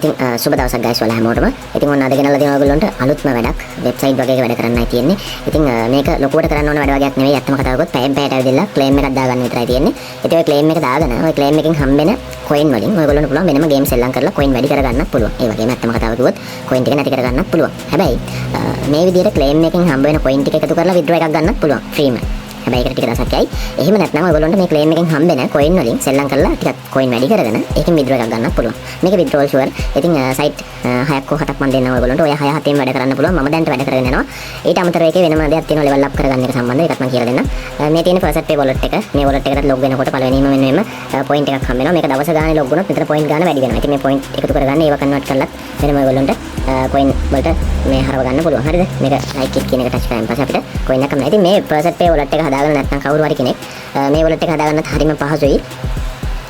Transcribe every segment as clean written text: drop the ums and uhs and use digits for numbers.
ඉතින් සුබ දවසක් guys ඔයාලා හැමෝටම. ඉතින් ඔන්න අද ගෙනල්ලා දෙනවා ඔයගොල්ලන්ට අලුත්ම වැඩක් වෙබ්සයිට් වගේ වැඩ කරන්නයි තියෙන්නේ. ඉතින් මේක ලොකුවට කරන්න ඕන වැඩ වගේක් නෙවෙයි. ඇත්තම කතාව කරගොත් පැයෙන් පැයට ඇවිදලා ක්ලේම් එකක් දාගන්න විතරයි තියෙන්නේ. ඉතින් ඔය ක්ලේම් එක දාගෙන ඔය ක්ලේම් එකෙන් හම්බෙන coin වලින් ඔයගොල්ලන්ට පුළුවන් වෙනම ගේම් සෙල්ලම් කරලා coin වැඩි කරගන්නත් පුළුවන්. ඒ වගේම ඇත්තම කතාව කිව්වොත් coin ටික නැති කරගන්නත් පුළුවන්. හැබැයි මේ විදිහට ක්ලේම් එකෙන් හම්බ වෙන coin ටික එකතු කරලා withdraw එකක් ගන්නත් පුළුවන් ෆ්‍රීම. හැබැයි ඒකට ටික දවසක් යයි. එහෙම නැත්නම් ඔයගොල්ලන්ට මේ ක්ලේම් එකෙන් හම්බෙන coin වලින් සෙල්ලම් කරලා ටිකක් coin වැඩි කරගෙන ඒකෙන් withdraw එකක් ගන්නත් පුළුවන්. මේක withdrawal sure. ඉතින් site 6ක් හෝ 7ක් මම දෙන්නම් ඔයගොල්ලන්ට. ඔය 6 7ෙන් වැඩ කරන්න පුළුවන්. මම දැන්ට වැඩ කරගෙන යනවා. ඊට අමතරව ඒකේ වෙනම දෙයක් තියෙනවා level up කරගන්න එක සම්බන්ධව. ඒකත් මම කියලා දෙන්නම්. මේ තියෙන first pay wallet එක. මේ wallet එකට log වෙනකොට පළවෙනිම මෙන්න point එකක් හම්බ වෙනවා. මේක දවස ගානේ log වුණොත් මෙතන point ගන්න වැඩි වෙනවා. ඉතින් මේ point එකතු කරගන්න ඒව convert කරලා වෙනම ඔයගොල්ලන්ට coin වලට මේ හරව ගන්න පුළුවන්. හරිද? මේක like එක කියන එක touch කරාන් පස්සේ අපිට coin එකක් නැහැ. ඉතින් මේ first pay wallet එක හදාගන්න නැත්නම් කවුරු හරි කෙනෙක් මේ wallet එක හදාගන්නත් හරිම පහසුයි.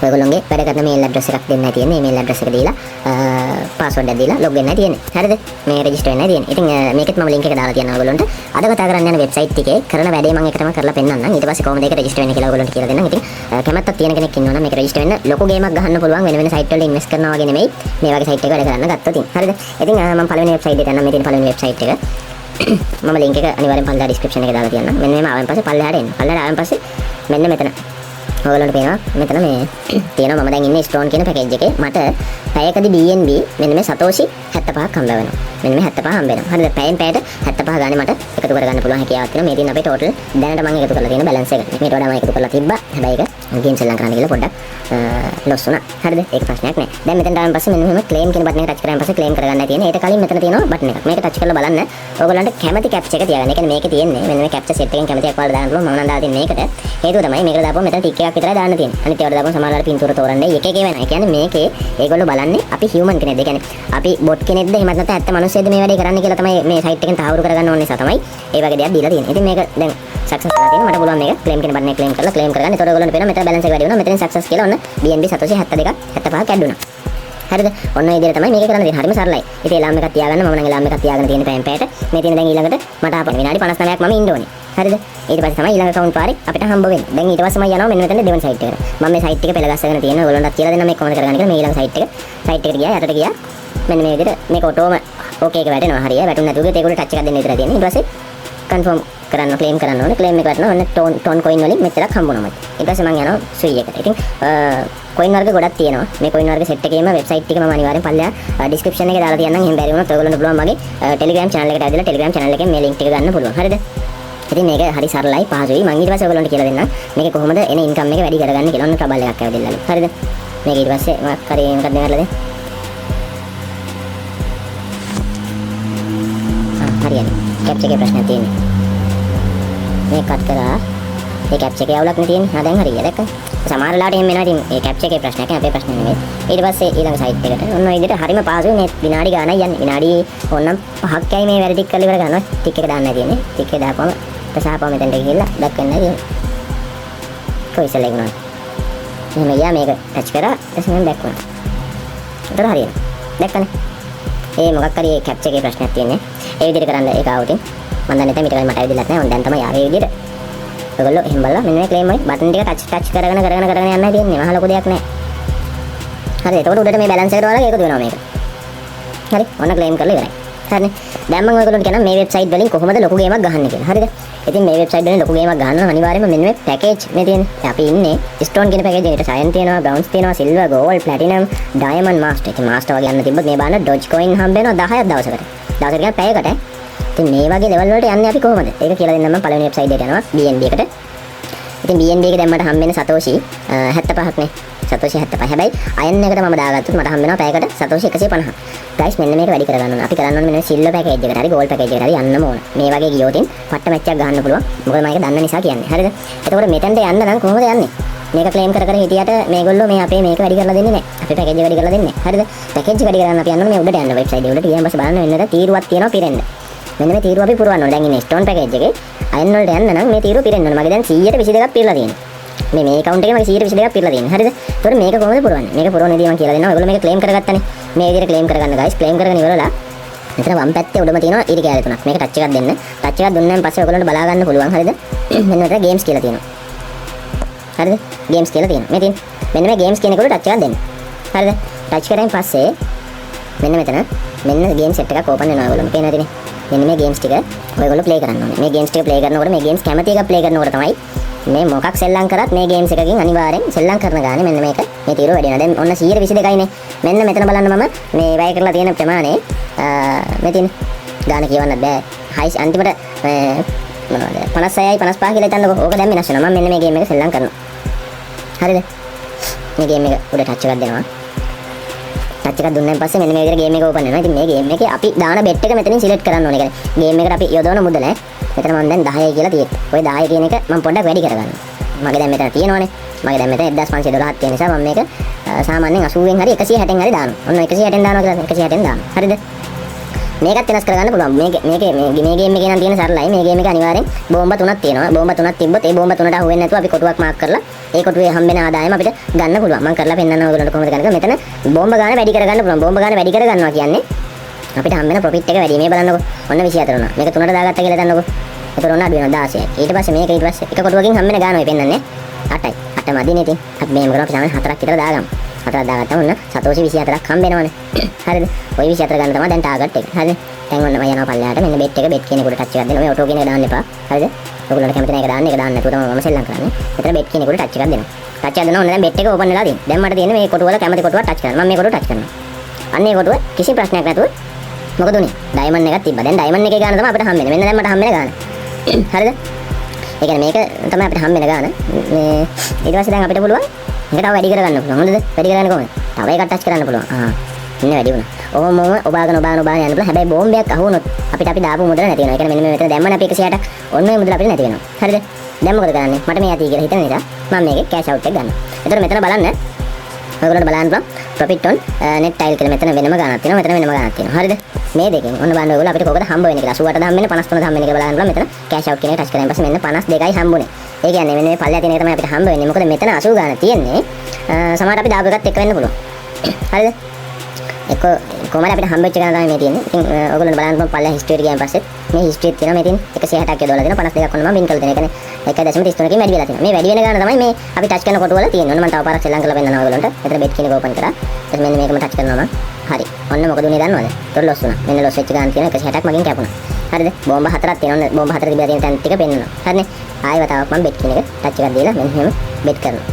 ඔයගොල්ලෝගේ වැඩ කරන mail address එකක් දෙන්නයි තියෙන්නේ. මේ mail address එක දීලා password එක දීලා log වෙන්නයි තියෙන්නේ. හරිද? මේ register වෙන්නයි තියෙන්නේ. ඉතින් මේකෙත් මම link එක දාලා තියෙනවා ඔයගොල්ලන්ට. අද කතා කරන්න යන website එකේ කරන වැඩේ මම එකටම කරලා පෙන්නන්නම්. ඊට පස්සේ කොහොමද ඒක register වෙන්නේ කියලා ඔයගොල්ලන්ට කියලා දෙන්නම්. ඉතින් කැමැත්තක් තියෙන කෙනෙක් ඉන්නවනම් මේක register වෙන්න ලොකු ගේමක් ගහන්න පුළුවන්. වෙන වෙන site වල invest කරනවා වගේ නෙමෙයි. මේ වගේ site එක වැඩ කරන්න ගත්තොත් හරිද? ඉතින් මම පළවෙනි website එකට යනවා. මේ තියෙන පළවෙනි website එක. මම link එක අනිවාර්යෙන් පල්ලා description එකේ දාලා තියන්නම්. මෙන්න මේම ආවන් පස්සේ පල්ලෙහාට එන්න. පල්ලෙහාට ආවන් පස්සේ මෙන්න මෙතන ඔයගොල්ලන්ට පේනවා මෙතන මේ තියෙනවා මම දැන් ඉන්නේ ස්ටෝන් කියන පැකේජ් එකේ. මට පැයකදී BNB මෙන්න මේ සතෝෂි 75ක් හම්බ වෙනවා. මෙන්න මේ 75 හම්බ වෙනවා. හරිද? පැයෙන් පැයට 75 ගානේ මට එකතු කරගන්න පුළුවන් හැකියාවක් තියෙනවා. මේ තියෙන අපේ total දැනට මම එකතු කරලා තියෙන balance එක. මේට වඩා මම එකතු කරලා තිබ්බා. හැබැයි ඒක ගේම් සෙල්ලම් කරන්න කියලා පොඩ්ඩක් loss වුණා. හරිද? ඒක ප්‍රශ්නයක් නෑ. දැන් මෙතෙන්ට ආවන් පස්සේ මෙන්න මෙහෙම claim කියන button එක touch කරාන් පස්සේ claim කරගන්නයි තියෙන්නේ. ඊට කලින් මෙතන තියෙනවා button එකක්. මේක touch කරලා බලන්න. ඔයගොල්ලන්ට කැමති captcha එක තියාගන්න. ඒ කියන්නේ මේකේ තියෙන්නේ මෙන්න මේ captcha set එකෙන් කැමති එකක් වලට දාන්න පුළුවන්. මම නම් දාලා තියෙන්නේ මේකට. හේතුව තමයි මේකට දාපුවම මෙතන tick එකක් විතරයි දාන්න තියෙන්නේ. අනිත් ඒවාට දාපුවම සමහරවල් පින්තූර තෝරන්නේ එක එක වෙනවා. ඒ කියන්නේ මේකේ ඒගොල්ලෝ බලන්නේ අපි human කෙනෙක්ද? ඒ කියන්නේ අපි bot කෙනෙක්ද? එහෙමත් නැත්නම් ඇත්ත මිනිස්සෙක්ද මේ වැඩේ කරන්නේ කියලා තමයි මේ site එකෙන් තහවුරු කරගන්න ඕන නිසා තමයි ඒ වගේ දෙයක් දීලා තියෙන්නේ. ඉතින් මේක දැන් success කරලා තියෙනවා. මට පුළුවන් මේක claim කියන button එක claim කරලා claim කරගන්න. ඒතකොට ඔයගොල්ලන්ට පේනවා මෙතන balance එක වැඩි වෙනවා. මෙතනින් success කියලා ඔන්න BNB සතෝෂි 72ක් 75ක් ඇඩ් වුණා. හරිද? ඔන්න ඒ විදිහට තමයි මේක කරන්න තියෙන්නේ. හරිම සරලයි. ඉතින් එලාම් එකක් තියාගන්න. මම නම් එලාම් එකක් තියාගෙන තියෙන පැයෙන් පැයට. මේ තියෙන දැන් ඊළඟට මට ආපහු විනාඩි 59ක් මම ඉන්න ඕනේ. හරිද? ඊට පස්සේ තමයි ඊළඟ account පාරේ අපිට හම්බ වෙන්නේ. දැන් ඊට පස්සේ මම යනවා මෙන්න මෙතන දෙවන site එකට. මම මේ site එක පෙළගස්සගෙන තියෙනවා. ඔයගොල්ලන්ටත් කියලා දෙන්න මේ කොහොමද කරගන්නේ කියලා. මේ ඊළඟ site එකට ගියා. යටට ගියා. මෙන්න මේ විදිහට මේක ඔටෝම ඕකේ එක වැටෙනවා. හරිය. වැටුනේ නැතුව ඒකට ටච් එකක් දෙන්න විතරයි තියෙන්නේ. ඊට පස්සේ confirm කරන්න claim කරන්න ඕනේ. claim එක වටනවා. ඔන්න ton coin වලින් මෙච්චරක් හම්බුණා මට. ඊට පස්සේ මම යනවා sui එකට. ඉතින් coin වර්ග ගොඩක් තියෙනවා. මේ coin වර්ග set එකේම website එක මම අනිවාර්යෙන් පල්ලෙහා description එකේ දාලා තියන්නම්. එහෙම බැරි වුණොත් ඔයගොල්ලන්ට පුළුවන් මගේ Telegram channel එකට ඇවිදලා Telegram channel එකෙන් මේ link එක ගන්න පුළුවන්. හරිද? ඉතින් මේක හරි සරලයි පහසුයි. මම ඊට පස්සේ ඔයගොල්ලන්ට කියලා දෙන්නම්. මේක කොහොමද එන income එක වැඩි කරගන්නේ කියලා. ඔන්න trouble එකක් ඇවිදලාලු. හරිද? මේක ඊට පස්සේ මොකක් හරි මොකක්ද කරලා දෙන්න. හරියට. captcha එකේ ප්‍රශ්නයක් තියෙනවා. මේක කට් කරා. ඒ captcha එකේ අවුලක් නේ තියෙන්නේ. දැන් හරිය දැක්කද? සමහර වෙලාවට එහෙම වෙනවා. ඉතින් ඒ captcha එකේ ප්‍රශ්නයක් නේ අපේ ප්‍රශ්න නෙමෙයි. ඊට පස්සේ ඊළඟ site එකට ඔන්න ඔය විදිහට හරිම පහසුයි. මේ විනාඩි ගානක් යන්නේ. විනාඩි ඕනනම් 5ක්යි මේ වැඩ ටික කරලා ඉවර ගන්නවා. ටික් එක දාන්නයි තියෙන්නේ. ටික් එක දාපුවම ප්‍රසාපව මෙතනට ගිහිල්ලා දක්වන්නයි තියෙන්නේ. කොයිසල ඉන්නවා. එහෙම යා මේක ටච් කරා එතනින් බැක් වුණා. උතර හරියට. දැක්කනේ. ඒ මොකක් හරි captcha එකේ ප්‍රශ්නයක් තියෙන්නේ. ඒ විදිහට කරන්න ඒක ආවොතින් මම දන්නේ නැහැ මීට කලින් මට ඇවිදලත් නැහැ. දැන් තමයි ආවේ විදිහට. ඔයගොල්ලෝ එහෙම බලලා මෙන්න මේ claim එකේ button ටික touch කරගෙන යන්නයි තියෙන්නේ. මහ ලොකු දෙයක් නැහැ. හරි. එතකොට උඩට මේ balance එකට වලක එකතු වෙනවා මේක. හරි. ඔන්න claim කරලා ඉවරයි. හරිනේ. දැන් මම ඔයගොල්ලන්ට කියනවා මේ website වලින් කොහොමද ලොකු ගේමක් ගහන්නේ කියලා. හරිද? ඉතින් මේ website වලින් ලොකු ගේමක් ගහන්න නම් අනිවාර්යයෙන්ම මෙන්න මේ package මේ තියෙන්නේ. අපි ඉන්නේ stone කියන package එකට cyan තියෙනවා, bronze තියෙනවා, silver, gold, platinum, diamond, master. ඉතින් master වගේ යන්න තිබ්බොත් මේ බලන්න dogecoin හම්බ වෙනවා 10ක් දවසකට. දවසකට කියන්නේ පැයකට. ඉතින් මේ වගේ level වලට යන්නේ අපි කොහොමද? ඒක කියලා දෙන්නම් මම පළවෙනි website එකට යනවා BNB එකට. ඉතින් BNB එක දැන් මට හම්බ වෙන සතෝෂි 75ක් නේ. සතෝෂි 75. හැබැයි අයන් එකට මම දාගත්තොත් මට හම්බ වෙනවා පැයකට සතෝෂි 150. ගයිස් මෙන්න මේක වැඩි කරගන්න ඕන. අපි කරන්න ඕනේ මෙන්න සිල්වර් පැකේජ් එකට හරි ගෝල්ඩ් පැකේජ් එකට හරි යන්නම ඕන. මේ වගේ ගියොතින් පට්ට මැච් එකක් ගහන්න පුළුවන්. මොකද මම ඒක දන්න නිසා කියන්නේ. හරිද? එතකොට මෙතෙන්ට යන්න නම් කොහොමද යන්නේ? මේක ක්ලේම් කර හිටියට මේගොල්ලෝ මේ අපේ මේක වැඩි කරලා දෙන්නේ නැහැ. අපේ පැකේජ් එක වැඩි කරලා දෙන්නේ නැහැ. හරිද? පැකේජ් එක වැඩි කරගන්න අපි යන්න ඕනේ මේ උඩට යන්න වෙබ්සයිට් එක උඩට ගියාම පස්සේ බලන්න වෙනද තීරුවක් තියෙනවා පිරෙන්න. මෙන්න මේ තීරුව අපි පුරවන්න ඕනේ. දැන් ඉන්නේ ස්ටෝන් පැකේජ් එකේ අයන් වලට යන්න නම් මේ තීරුව පිරෙන්න ඕනේ. මගේ දැන් 122ක් පිරලා තියෙනවා. මේ account එකේ මගේ 122ක් පිරලා තියෙනවා. හරිද? ඒතකොට මේක කොහොමද පුරවන්නේ? මේක පුරවන්නේදී මම කියලා දෙනවා. ඔයගොල්ලෝ මේක ක්ලේම් කරගත්තනේ. මේ විදිහට ක්ලේම් කරගන්න guys. ක්ලේම් කරගෙන ඉවරලා මෙතන වම් පැත්තේ උඩම තියෙනවා ඊට කැලේ තුනක්. මේක ටච් එකක් දෙන්න. ටච් එකක් දුන්නාන් පස්සේ ඔයගොල්ලන්ට බලා ගන්න පුළුවන්. හරිද? මෙන්න මෙතන games කියලා තියෙනවා. හරිද? games කියලා තියෙනවා. මේ තියෙන මෙන්න මේ games කියන එකට ටච් එකක් දෙන්න. හරිද? ටච් කරාන් පස්සේ මෙන්න මෙතන මෙන්න ගේම් සෙට් එකක් ඕපන් වෙනවා ඔයගොල්ලෝ පේනවා ඉතින් මෙන්න මේ ගේම්ස් ටික ඔයගොල්ලෝ ප්ලේ කරන්න ඕනේ මේ ගේම්ස් ටික ප්ලේ කරනකොට මේ ගේම්ස් කැමති එක ප්ලේ කරනකොට තමයි මේ මොකක් සෙල්ලම් කරත් මේ ගේම්ස් එකකින් අනිවාර්යෙන් සෙල්ලම් කරන ගානේ මෙන්න මේක මේ තීරුව වැඩි වෙනවා දැන් ඔන්න 122යි නේ මෙන්න මෙතන බලන්න මම මේ වැය කරලා තියෙන ප්‍රමාණය මෙතින් ගාන කියවන්නත් බෑ හයිස් අන්තිමට මොනවද 56යි 55 කියලා හිතන්නකෝ ඕක දැන් වෙනස් වෙනවා මම මෙන්න මේ ගේම් එක සෙල්ලම් කරනවා හරිද මේ ගේම් එක උඩ ටච් එකක් දෙනවා ටච් එකක් දුන්නාන් පස්සේ මෙන්න මේ විදිහට ගේම් එක ඕපන් වෙනවා ඉතින් මේ ගේම් එකේ අපි දාන බෙට් එක මෙතනින් සිලෙක්ට් කරන්න ඕනේ කියන්නේ ගේම් එකට අපි යොදවන මුදල මෙතන මම දැන් 10යි කියලා තියෙන්නේ ඔය 10 කියන එක මම පොඩ්ඩක් වැඩි කරගන්නවා මගේ දැන් මෙතන තියෙනවනේ මගේ දැන් මෙතන 1512ක් තියෙන නිසා මම මේක සාමාන්‍යයෙන් 80න් හරි 160න් හරි දානවා ඔන්න 160න් දානවා කියලා 160න් දානවා හරිද මේකත් වෙනස් කරගන්න පුළුවන් මේ ගේම් එකේ නම් තියෙන සරලයි මේ ගේම් එක අනිවාර්යෙන් බෝම්බ තුනක් තියෙනවා බෝම්බ තුනක් තිබ්බොත් ඒ බෝම්බ තුනට අහු වෙන්නේ නැතුව අපි කොටුවක් මාක් කරලා ඒ කොටුවේ හම්බෙන ආදායම අපිට ගන්න පුළුවන් මම කරලා පෙන්නන්න ඔයගොල්ලන්ට කොහොමද ගන්න කියලා මෙතන බෝම්බ ගාන වැඩි කරගන්න පුළුවන් බෝම්බ ගාන වැඩි කරගන්නවා කියන්නේ අපිට හම්බෙන ප්‍රොෆිට් එක වැඩි මේ බලන්නකෝ ඔන්න 24 වුණා මේක තුනට දාගත්තා කියලා හිතන්නකෝ ඒතර ඔන්න අඩු වෙනවා 16යි ඊට පස්සේ මේක ඊට පස්සේ එක කොටුවකින් හම්බෙන ගාන ඔය පෙන්නන්නේ 8යි 8 මදිනේ ඉතින් අපි මේක කරලා අපි සාමාන්‍යයෙන් 4ක් විතර දාගමු 4ක් දාගත්තාම ඔන්න සතෝෂි 24ක් හම්බෙනවනේ හරිද ඔය 24 ගන්න තමයි දැන් ටාගට් එක හරිද දැන් ඔන්න මම යනවා පල්ලෙහාට මෙන්න බෙට් එක බෙට් කියන එකට ටච් එකක් දෙනවා ඔය ඔටෝ කියන එක දාන්න එපා හරිද ඔයගොල්ලන්ට කැමති නැහැ එක දාන්න නැතුව තමයි මම සෙල්ලම් කරන්නේ මෙතන බෙට් කියන එකට ටච් එකක් දෙනවා ටච් එකක් දෙනවා ඔන්න දැන් බෙට් එක ඕපන් වෙලා තියෙනවා දැන් මට තියෙන්නේ මේ කොටුව වල කැමති කොටුවක් ටච් කරන්න මම මේ කොටුව ටච් කරනවා අන්න ඒ කොටුව කිසි ප්‍රශ්නයක් නැතුව මොකද උනේ ඩයමන්ඩ් එකක් තිබ්බා දැන් ඩයමන්ඩ් එකේ ගාන තමයි අපිට හම්බෙන්නේ මෙන්න දැන් මට හම්බෙන ගාන හරිද ඒ කියන්නේ මේක තමයි අපිට හම්බෙන ගාන මේ ඊට පස්සේ දැන් අපිට පුළුවන් මේක තව වැඩි කරගන්න පුළුවන් හොඳද වැඩි කරගන්න කොහොමද තව එකක් ටච් කරන්න පුළුවන් ඉන්න වැඩි වුණා ඔහොම ඔබාගෙන යන්න පුළුවන් හැබැයි බෝම්බයක් අහුනොත් අපිට අපි දාපු මුදල නැති වෙනවා ඒ කියන්නේ මෙන්න මේ මෙතන දැම්මම අපි 160ක් ඔන්න ඔය මුදල අපිට නැති වෙනවා හරිද දැන් මොකද කරන්නේ මට මේ යටි කියලා හිතන නිසා මම මේකේ කෑෂ් අවුට් එක ගන්නවා එතකොට මෙතන බලන්න ඔයගොල්ලන්ට බලන්න පුළුවන් ප්‍රොෆිට් ඔන් net tile කියලා මෙතන වෙනම ගානක් තියෙනවා මෙතන වෙනම ගානක් තියෙනවා හරිද මේ දෙකෙන් ඔන්න බලන්න ඔයගොල්ලෝ අපිට කොහොමද හම්බ වෙන්නේ කියලා 88ද හම්බ වෙන්නේ 53ද හම්බ වෙන්නේ කියලා බලන්න පුළුවන් මෙතන කෑෂ් අවුට් කියන එක ටච් කරගෙන පස්සේ මෙන්න 52යි හම්බුනේ ඒ කියන්නේ මෙන්න මේ පල්ලෙහා තියෙන එක තමයි අපිට හම්බ වෙන්නේ මොකද මෙතන 80 ගාන තියෙන්නේ සමහරට අපි දාපු එකත් එක්ක වෙන්න පුළුවන් හරිද එක්ක කොහමද අපිට හම්බෙච්ච ගාන තමයි මේ තියෙන්නේ ඉතින් ඔයගොල්ලෝ බලන්න පුළුවන් පල්ලෙහා හිස්ටරි ගියන් පස්සේ මේ හිස්ටරි තියෙනවා මේ තියෙන 160ක් යදවලා දෙනවා 52ක් ඔන්න මම බින් කරලා දෙන. ඒ කියන්නේ 1.33කින් වැඩි වෙලා තියෙනවා. මේ වැඩි වෙන ගාන තමයි මේ අපි ටච් කරන කොට වල තියෙන්නේ. ඔන්න මම තව පාරක් සෙල්ලම් කරලා පෙන්නනවා ඔයගොල්ලන්ට. මෙතන බෙට් කියන එක ඕපන් කරා. ඊට මෙන්න මේකම ටච් කරනවා මම. හරි. ඔන්න මොකද උනේ දන්නවද? තොර ලොස් වුණා. මෙන්න ලොස් වෙච්ච ගාන තියෙන 160ක් මගෙන් කැපුණා. හරිද? බෝම්බ හතරක් තියෙනවා. ඔන්න බෝම්බ හතර තිබිලා තියෙන තැන් ටික පෙන්නනවා. හරිනේ? ආයෙ වතාවක් මම බෙට් කියන එක ටච් එකක් දීලා මෙන්න එහෙම බෙට් කරනවා.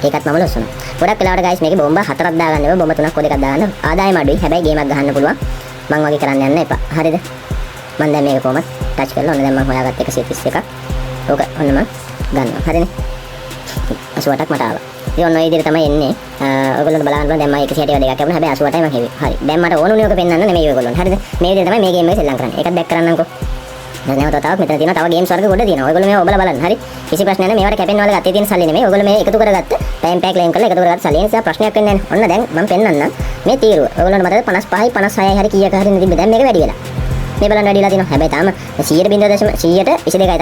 ඒකත් මම ලොස් වුණා. ගොඩක් වෙලාවට ගයිස් මේකේ බෝම්බ හතරක් දාගන්න එපා. බෝම්බ තුනක් හෝ දෙකක් දාගන්න. ආදායම අඩුයි. හැබැයි ගේමක් ගහන්න පුළුවන්. මම වගේ කරන්න යන්න එපා. හරිද? මම දැන් මේක කොහමද ටච් කරලා ඔන්න දැන් මම හොයාගත්ත 131ක්. ඕක ඔන්න මම ගන්නවා. හරිනේ? 88ක් මට ආවා. ඉතින් ඔන්න ඔය විදිහට තමයි එන්නේ. ඔයගොල්ලන්ට බලන්න පුළුවන් දැන් මම 160 දෙකක් ලැබුණා. හැබැයි 88යි මම හෙවි. හරි. දැන් මට ඕන උනේ ඔක පෙන්වන්න නෙමෙයි ඔයගොල්ලන්ට. හරිද? මේ විදිහට තමයි මේ ගේම් එක සෙල්ලම් කරන්නේ. ඒකත් බෑක් කරන්නම්කෝ. දැන් නැවත තවත් මෙතන තියෙනවා තව ගේම්ස් වර්ග ගොඩ තියෙනවා. ඔයගොල්ලෝ මේවා ඔබලා බලන්න. හරි. කිසි ප්‍රශ්නයක් නැහැ. මේවට කැපෙන්න වල ගත්තේ තියෙන සල්ලි නෙමෙයි. ඔයගොල්ලෝ මේ එකතු කරගත්ත පෑන් පෑක් ලේම් කරලා එකතු කරගත්ත සල්ලි. ඒ නිසා ප්‍රශ්නයක් වෙන්නේ නැහැ. ඔන්න දැන් මම පෙන්වන්නම් මේ තීරුව. ඔයගොල්ලන්ට මතකද 55යි 56යි හරි කීයක හරි නෙතිබ්බ. දැන් මේක වැඩි වෙලා. මේ බලන්න වැඩි වෙලා තියෙනවා. හැබැයි තාම 100.22යි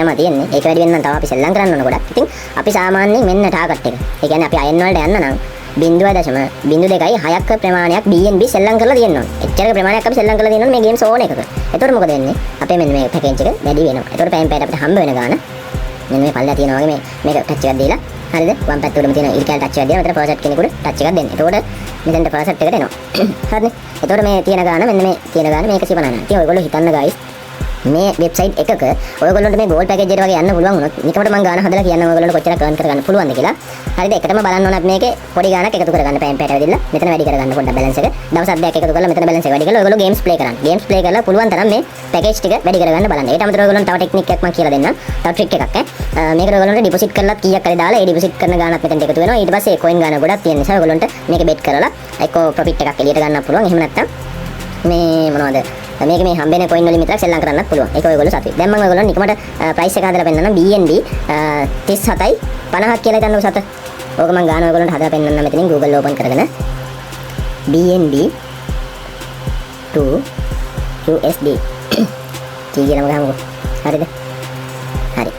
තමයි තියෙන්නේ. ඒක වැඩි වෙන්න නම් තව අපි සෙල්ලම් කරන්න ඕන ගොඩක්. ඉතින් අපි සාමාන්‍යයෙන් මෙන්න ටාගට් එක. ඒ කියන්නේ අපි අයන් වලට යන්න නම් 0.02යි 6ක ප්‍රමාණයක් BNB සෙල්ලම් කරලා තියෙන්න ඕනේ. එච්චරක ප්‍රමාණයක් අපි සෙල්ලම් කරලා තියෙන්න ඕනේ මේ ගේම්ස් ඕන එකක. එතකොට මොකද වෙන්නේ? අපේ මෙන්න මේ පැකේජ් එක වැඩි වෙනවා. එතකොට පෑන් පෑට අපිට හම්බ වෙන ගාන මෙන්න මේ පල්ලෙහා තියෙනවා වගේ මේක ටච් එකක් දීලා හරිද? වම් පැත්ත උඩම තියෙන ඉරිකල් ටච් එකක් දීලා මෙතන පර්සට් කෙනෙකුට ටච් එකක් දෙන්න. එතකොට මෙතෙන්ට පර්සට් එකට එනවා. හරිනේ? එතකොට මේ තියෙන ගාන මෙන්න මේ තියෙන ගාන මේක 150. ඉතින් ඔයගොල්ලෝ හිතන්න ගයිස් මේ වෙබ්සයිට් එකක ඔයගොල්ලන්ට මේ ගෝල්ඩ් පැකේජ් එකට වගේ යන්න පුළුවන් වුණොත් නිකමට මම ගාන හදලා කියන්න ඔයගොල්ලන්ට කොච්චර earn කරගන්න පුළුවන්ද කියලා. හරිද? එකටම බලන්න ඕන අපි මේකේ පොඩි ගානක් එකතු කරගන්න පෑන් පෑට වෙදිලා මෙතන වැඩි කරගන්න පොඩ්ඩක් බැලන්ස් එක. දවස් 7ක් එකතු කරලා මෙතන බැලන්ස් එක වැඩි කරලා ඔයගොල්ලෝ ගේම්ස් ප්ලේ කරන්න. ගේම්ස් ප්ලේ කරලා පුළුවන් තරම් මේ පැකේජ් ටික වැඩි කරගන්න බලන්න. ඒකට අමතරව ඔයගොල්ලන්ට තව ටෙක්නික් එකක් මම කියලා දෙන්නම්. තව ට්‍රික් එකක් මේකට ඔයගොල්ලන්ට ඩිපොසිට් කරලා කීයක් හරි දාලා ඒ ඩිපොසිට් කරන ගානත් මෙතනට එකතු වෙනවා. ඊට පස්සේ කොයින් ගාන ගොඩක් තියෙන නිසා ඔයගොල්ලන්ට මේක බෙට් කරලා එක්කෝ ප්‍රොෆිට් එකක් එළියට ගන්නත් පුළුවන්. එහෙම නැත්නම් මේ මොනවද මේක මේ හම්බෙන කොයින් වලින් විතරක් සෙල්ලම් කරන්නත් පුළුවන්. ඒක ඔයගොල්ලෝ සතුයි. දැන් මම ඔයගොල්ලෝ නිකමට ප්‍රයිස් එක හදලා පෙන්නන්නම් BNB 37යි 50ක් කියලා හිතන්න උසත. ඕක මම ගාන ඔයගොල්ලන්ට හදලා පෙන්නන්නම් මෙතනින් Google open කරගෙන BNB to USD කීයලම ගහමුකෝ. හරිද? හරි.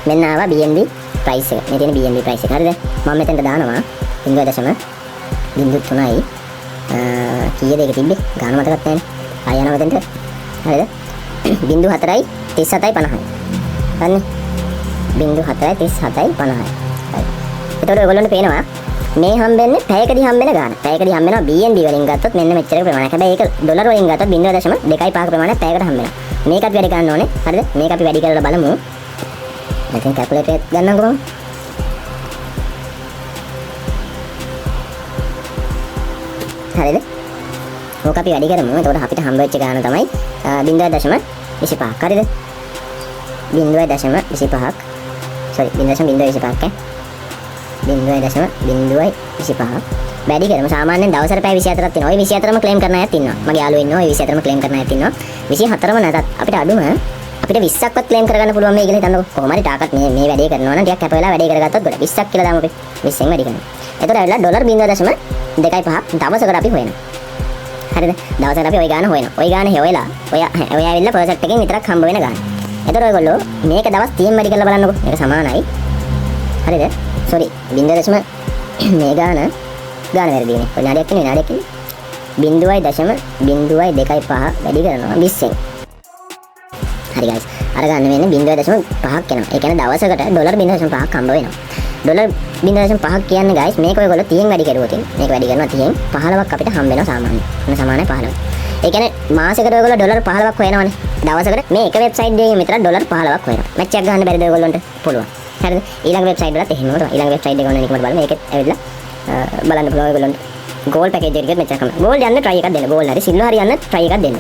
මෙන්න ආවා BNB ප්‍රයිස් එක. මේ තියෙන BNB ප්‍රයිස් එක. හරිද? මම මෙතෙන්ට දානවා 0.03යි කීයද ඒක තිබ්බේ? ගාන මතකත් නැහැ. ආය යනවා මෙතෙන්ට. හරිද? 0.4යි 37යි 50යි. හරිනේ? 0.4යි 37යි 50යි. හරි. එතකොට ඔයගොල්ලන්ට පේනවා මේ හම්බෙන්නේ පැයකදී හම්බෙන ගාන. පැයකදී හම්බෙනවා BNB වලින් ගත්තොත් මෙන්න මෙච්චර ප්‍රමාණයක්. හැබැයි ඒක ඩොලර් වලින් ගත්තොත් 0.25 ප්‍රමාණයක් පැයකට හම්බෙනවා. මේකත් වැඩි ගන්න ඕනේ. හරිද? මේක අපි වැඩි කරලා බලමු. දැන් කැල්කියුලේටර් එක ගන්නකො. හරිද? ඕක අපි වැඩි කරමු. එතකොට අපිට හම්බ වෙච්ච ගාන තමයි 0.25ක්. හරිද? 0.25ක්. sorry 0.25ක් ඈ. 0.25 වැඩි කරමු. සාමාන්‍යයෙන් දවසට පැය 24ක් තියෙනවා. ওই 24ම ක්ලේම් කරන අයත් ඉන්නවා. මගේ යාළුවෝ ඉන්නවා. ওই 24ම ක්ලේම් කරන අයත් ඉන්නවා. 24ම නැතත් අපිට අඩුම අපිට 20ක්වත් ක්ලේම් කරගන්න පුළුවන් මේ කියලා හිතන්නකො. කොහොම හරි ටාකත් මේ වැඩේ කරනවා නම් ටිකක් කැප වෙලා වැඩේ කරගත්තොත් ගොඩ 20ක් කියලා දාමු අපි. 20ෙන් වැඩි කරනවා. එතකොට ඇවිල්ලා ඩොලර් 0.25 දවසකට අපි හොයනවා. හරිද? දවසකට අපි ওই ගාන හොයනවා. ওই ගාන හොයලා ඔය ඇවිල්ලා ප්‍රොජෙක්ට් එකෙන් විතරක් හම්බ වෙන ගාන. එතකොට ඔයගොල්ලෝ මේක දවස් 30න් වැඩි කරලා බලන්නකො. මේක සමානයි. හරිද? sorry 0. මේ ගාන වැරදිනේ. ඔය නාඩයක් කියන්නේ 0.25 වැඩි කරනවා 20ෙන්. හරි guys. අර ගන්න වෙන්නේ 0.5ක් එනවා. ඒ කියන්නේ දවසකට ඩොලර් 0.5ක් හම්බ වෙනවා. ඩොලර් 0.5ක් කියන්නේ guys මේක ඔයගොල්ලෝ 30න් වැඩි කරුවොත් මේක වැඩි කරනවා 30න් 15ක් අපිට හම්බ වෙනවා සාමාන්‍යයෙන්. මොන සමානයි 15. ඒ කියන්නේ මාසෙකට ඔයගොල්ලෝ ඩොලර් 15ක් හොයනවනේ. දවසකට මේ එක වෙබ්සයිට් එකකින් විතර ඩොලර් 15ක් හොයනවා. මැච් එකක් ගන්න බැරිද ඔයගොල්ලන්ට? පුළුවන්. හරිද? ඊළඟ වෙබ්සයිට් වලත් එහෙමම තමයි. ඊළඟ වෙබ්සයිට් එක ගන්න නිකමට බලන්න. මේකෙත් ඇවිල්ලා බලන්න පුළුවන් ඔයගොල්ලන්ට. ගෝල් පැකේජ් එකකට මෙච්චර කරනවා. ගෝල් යන්න try එකක් දෙන්න. ගෝල් හරි සිල්වර් හරි යන්න try එකක් දෙන්න.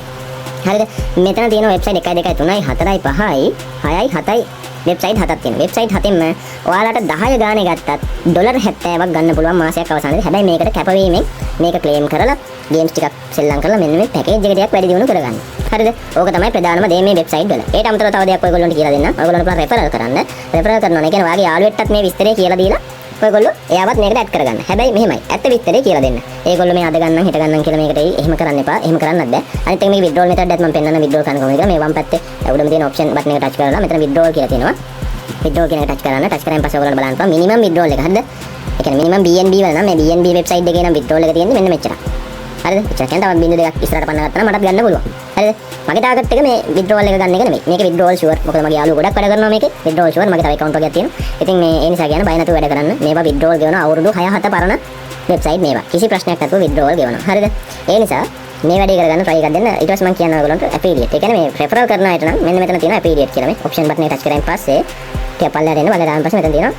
හරිද? මෙතන තියෙන වෙබ්සයිට් 1 2 3 4 5යි 6යි 7යි වෙබ්සයිට් 7ක් තියෙනවා. වෙබ්සයිට් 7ෙන්ම ඔයාලට 10 ගානේ ගත්තත් ඩොලර් 70ක් ගන්න පුළුවන් මාසයක් අවසානයේදී. හැබැයි මේකට කැපවීමෙන් මේක ක්ලේම් කරලා ගේම්ස් ටිකක් සෙල්ලම් කරලා මෙන්න මේ පැකේජ් එක ටිකක් වැඩි දියුණු කරගන්න. හරිද? ඕක තමයි ප්‍රධානම දේ මේ වෙබ්සයිට් වල. ඒට අමතරව තව දෙයක් ඔයගොල්ලන්ට කියලා දෙන්නම්. ඔයගොල්ලන්ට පුළුවන් රෙෆරල් කරන්න. රෙෆරල් කරනවා. ඒ කියන්නේ ඔයාගේ යාළුවෙක්ටත් මේ විස්තරය කියලා දීලා ඔයගොල්ලෝ එයාවත් මේකට ඇඩ් කරගන්න. හැබැයි මෙහෙමයි. ඇත්ත විස්තරය කියලා දෙන්න. ඒගොල්ලෝ මේ අද ගන්නම් හෙට ගන්නම් කියලා මේකට එහෙම කරන්න එපා. එහෙම කරන්නත් බෑ. අනිත් එක මේක withdrawal method එකත් මම පෙන්නන්න withdrawal කරන කොහොමද කියලා. මේ වම් පැත්තේ උඩම තියෙන option button එක touch කරලා මෙතන withdrawal කියලා තියෙනවා. withdrawal කියන එක touch කරන්න. touch කරාන් පස්සේ ඔයගොල්ලෝ බලන්න පුළුවන් minimum withdrawal එක. හරිද? ඒ කියන්නේ minimum BNB වල නම් මේ BNB website එකේ නම් withdrawal එක තියෙන්නේ මෙන්න මෙච්චරයි. හරිද? එච්චර කියන්නේ තවත් බින්දු දෙකක් ඉස්සරහට පන්න ගත්තා නම් මටත් ගන්න පුළුවන්. හරිද? මගේ ටාගට් එක මේ withdrawal එක ගන්න එක නෙමෙයි. මේක withdrawal sure. මොකද මගේ යාළුවෝ ගොඩක් වැඩ කරනවා මේකේ. withdrawal sure මගේ තව account එකක් තියෙනවා. ඉතින් මේ ඒ නිසා කියන බය නැතුව වැඩ කරන්න. මේවා withdrawal ගෙවන අවුරුදු 6-7 පරණ website මේවා. කිසි ප්‍රශ්නයක් නැතුව withdrawal ගෙවනවා. හරිද? ඒ නිසා මේ වැඩේ කරගන්න try එකක් දෙන්න. ඊට පස්සේ මම කියනවා ඔයගොල්ලන්ට affiliate. ඒ කියන්නේ මේ referral කරන අයට නම් මෙන්න මෙතන තියෙන affiliate කියලා මේ option button එක touch කරාන් පස්සේ ටික පල්ලයට එන්න බලලා පස්සේ මෙතන තියෙනවා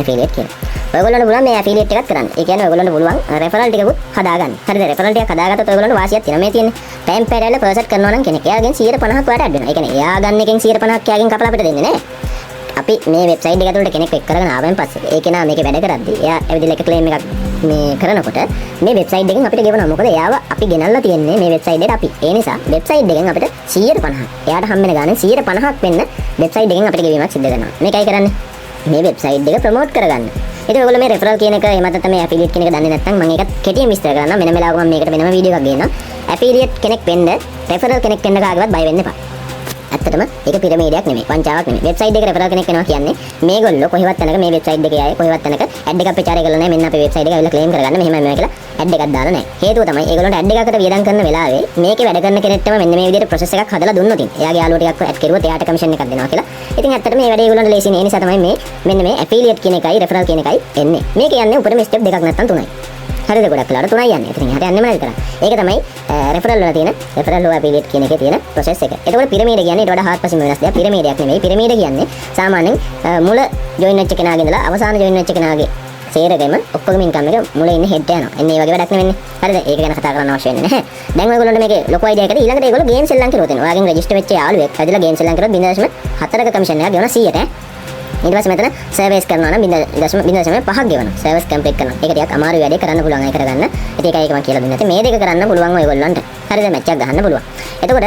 affiliate කියලා. ඔයගොල්ලන්ට පුළුවන් මේ affiliate එකත් කරන්න. ඒ කියන්නේ ඔයගොල්ලන්ට පුළුවන් referral ටිකකුත් හදාගන්න. හරිද? referral ටිකක් හදාගත්තොත් ඔයගොල්ලන්ට වාසියක් තියෙනවා. මේ තියෙන්නේ time period එක process කරනවා නම් කෙනෙක් එයාගෙන් 150ක් ඔයාලට add වෙනවා. ඒ කියන්නේ එයා ගන්න එකෙන් 150ක් එයාගෙන් කපලා අපිට දෙන්නේ නැහැ. අපි මේ වෙබ්සයිට් එක ඇතුළට කෙනෙක් එක් කරගෙන ආවෙන් පස්සේ ඒ කෙනා මේකේ වැඩ කරද්දී එයා ඇවිදලා එක ක්ලේම් එකක් මේ කරනකොට මේ වෙබ්සයිට් එකෙන් අපිට ගෙවනවා. මොකද එයාව අපි ගෙනල්ලා තියෙන්නේ මේ වෙබ්සයිට් එකට අපි. ඒ නිසා වෙබ්සයිට් එකෙන් අපිට 150ක් එයාට හම්බෙන ගානේ 150ක් වෙන්න වෙබ්සයිට් එකෙන් අපිට ගෙවීමක් සිද්ධ කරනවා. මේකයි කරන්නේ. මේ වෙබ්සයිට් එක ප්‍රොමෝට් කරගන්න. ඉතින් ඔයගොල්ලෝ මේ රෙෆරල් කියන එක එහෙම නැත්නම් මේ ඇෆිලියේට් කියන එක දන්නේ නැත්නම් මම ඒකත් කෙටියෙන් විස්තර කරන්නම්. මෙන්න මෙලාවක මම මේකට වෙනම වීඩියෝ එකක් ගේනවා. ඇෆිලියේට් කෙනෙක් වෙන්න රෙෆරල් කෙනෙක් වෙන්න කාගේවත් බය වෙන්න එපා. ඇත්තටම ඒක පිරමීඩයක් නෙමෙයි, වංචාවක් නෙමෙයි. වෙබ්සයිට් එකේ රෙෆරල් කෙනෙක් වෙනවා කියන්නේ මේගොල්ලෝ කොහෙවත් තැනක මේ වෙබ්සයිට් එකේ ආයේ කොහෙවත් තැනක ඇඩ් එකක් ප්‍රචාරය කරලා නැහැ. මෙන්න අපේ වෙබ්සයිට් එක ඇවිල්ලා ක්ලේම් කරගන්න මෙහෙමයි මෙහෙමයි කියලා ඇඩ් එකක් දාලා නැහැ. හේතුව තමයි ඒගොල්ලන්ට ඇඩ් එකකට වියදම් කරන වෙලාවේ මේකේ වැඩ කරන කෙනෙක්ටම මෙන්න මේ විදිහට ප්‍රොසෙස් එකක් හදලා දුන්නොත් එයාගේ යාළුවෝ ටිකක් ඇඩ් කරුවොත් එයාට කමිෂන් එකක් දෙනවා කියලා. ඉතින් ඇත්තටම මේ වැඩේ ඒගොල්ලන්ට ලේසි නේ. ඒ නිසා තමයි මේ මෙන්න මේ ඇෆිලියේට් කියන එකයි රෙෆරල් කියන එකයි එන්නේ. මේක යන්නේ උඩට ස්ටෙප් දෙකක් නැත්තම් තුනයි. හරිද? ගොඩක් වෙලාවට තුනයි යන්නේ. ඉතින් එහාට යන්නේ මොනවද කරන්නේ? ඒක තමයි රෙෆරල් වල තියෙන රෙෆරල් හෝ ඇෆිලියේට් කියන එකේ තියෙන ප්‍රොසෙස් එක. එතකොට පිරමීඩ කියන්නේ ඊට වඩා හාත්පසින්ම වෙනස් දෙයක්. පිරමීඩයක් නෙමෙයි. පිරමීඩ කියන්නේ සාමාන්‍යයෙන් මුල ජොයින් වෙච්ච කෙනාගේ ඉඳලා අවසාන ජොයින් වෙච්ච කෙනාගේ සේරගෙම ඔක්කොගම ඉන්කම් එක මුල ඉන්නේ හෙඩ් යනවා. එන්නේ මේ වගේ වැඩක් නෙවෙන්නේ. හරිද? ඒක ගැන කතා කරන්න අවශ්‍ය වෙන්නේ නැහැ. දැන් ඔයගොල්ලන්ට මේකේ ලොකු අයිඩියා එකද ඊළඟට ඒගොල්ලෝ ගේම් සෙල්ලම් කරුවොත් එනවා. ඔයාගෙන් රෙජිස්ටර් වෙච්ච යාළුවෙක් ඇදලා ගේම් සෙල්ලම් කරුවොත් 0.4ක කමිෂන් එකක් ගෙවනවා 100ට. ඊට පස්සේ මෙතන සර්විස් කරනවා නම් 0.5ක් ගෙවනවා. සර්විස් කම්ප්ලීට් කරනවා. ඒක ටිකක් අමාරු වැඩේ කරන්න පුළුවන් අය කරගන්න. ඉතින් ඒකයි මම කියලා දුන්නේ නැති. මේ දෙක කරන්න පුළුවන් ඔයගොල්ලන්ට. හරිද? මැච් එකක් ගහන්න පුළුවන්. එතකොට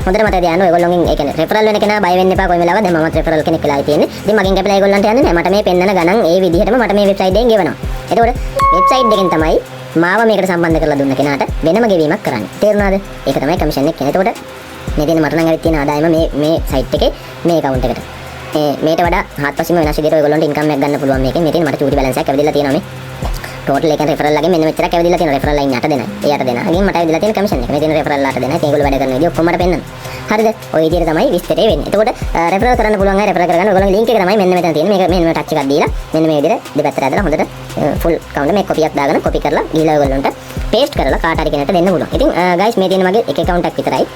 හොඳට මතක තියාගන්න ඔයගොල්ලෝගෙන් ඒ කියන්නේ රෙෆරල් වෙන කෙනා බය වෙන්න එපා. කොයි වෙලාවද දැන් මමත් රෙෆරල් කෙනෙක් වෙලායි තියෙන්නේ. ඉතින් මගෙන් කැපිලා ඒගොල්ලන්ට යන්නේ නැහැ. මට මේ පෙන්නන ගණන් ඒ විදිහටම මට මේ වෙබ්සයිට් එකෙන් ගෙවනවා. එතකොට වෙබ්සයිට් එකෙන් තමයි මාව මේකට සම්බන්ධ කරලා දුන්න කෙනාට වෙනම ගෙවීමක් කරන්නේ. තේරුණාද? ඒක තමයි කමිෂන් එක කියන්නේ. එතකොට මේ දෙන මට නම් හරි තියෙන ආදායම මේ සයිට් එකේ මේ account එකට. මේට වඩා හත්පසින්ම වෙනස් විදිහට ඔයගොල්ලන්ට ඉන්කම් එකක් ගන්න පුළුවන් මේකෙන්. මේකෙන් මට චූටි බැලන්ස් එකක් ඇවිදලා තියෙනවා මේ. ටෝටල් එකෙන් රෙෆරල් එකෙන් මෙන්න මෙච්චරක් ඇවිදලා තියෙනවා. Referral line 8 දෙනයි. ඒ 8 දෙනා. අගින් මට ඇවිදලා තියෙන කමිෂන් එක. මේ තියෙන රෙෆරල් 8 දෙනයි. ඒගොල්ලෝ වැඩ කරන විදිහ ඔක්කොම මට පෙන්නන්න. හරිද? ඔය විදිහට තමයි විස්තරේ වෙන්නේ. එතකොට රෙෆරල් කරන්න පුළුවන් අය රෙෆරල් කරගන්න. ඔයගොල්ලන්ගේ ලින්ක් එක තමයි මෙන්න මෙතන තියෙන්නේ. මේක මෙන්න ටච් එකක් දීලා මෙන්න මේ විදිහට දෙපැත්තට ඇදලා හොඳට ෆුල් account මේ කොපියක් දාගෙන කොපි කරලා ගිහලා ඔයගොල්ලන්ට paste කරලා කාට හරි කෙනෙක්ට දෙන්න පුළුවන්. ඉතින් guys මේ තියෙන මගේ එක account එකක් විතරයි.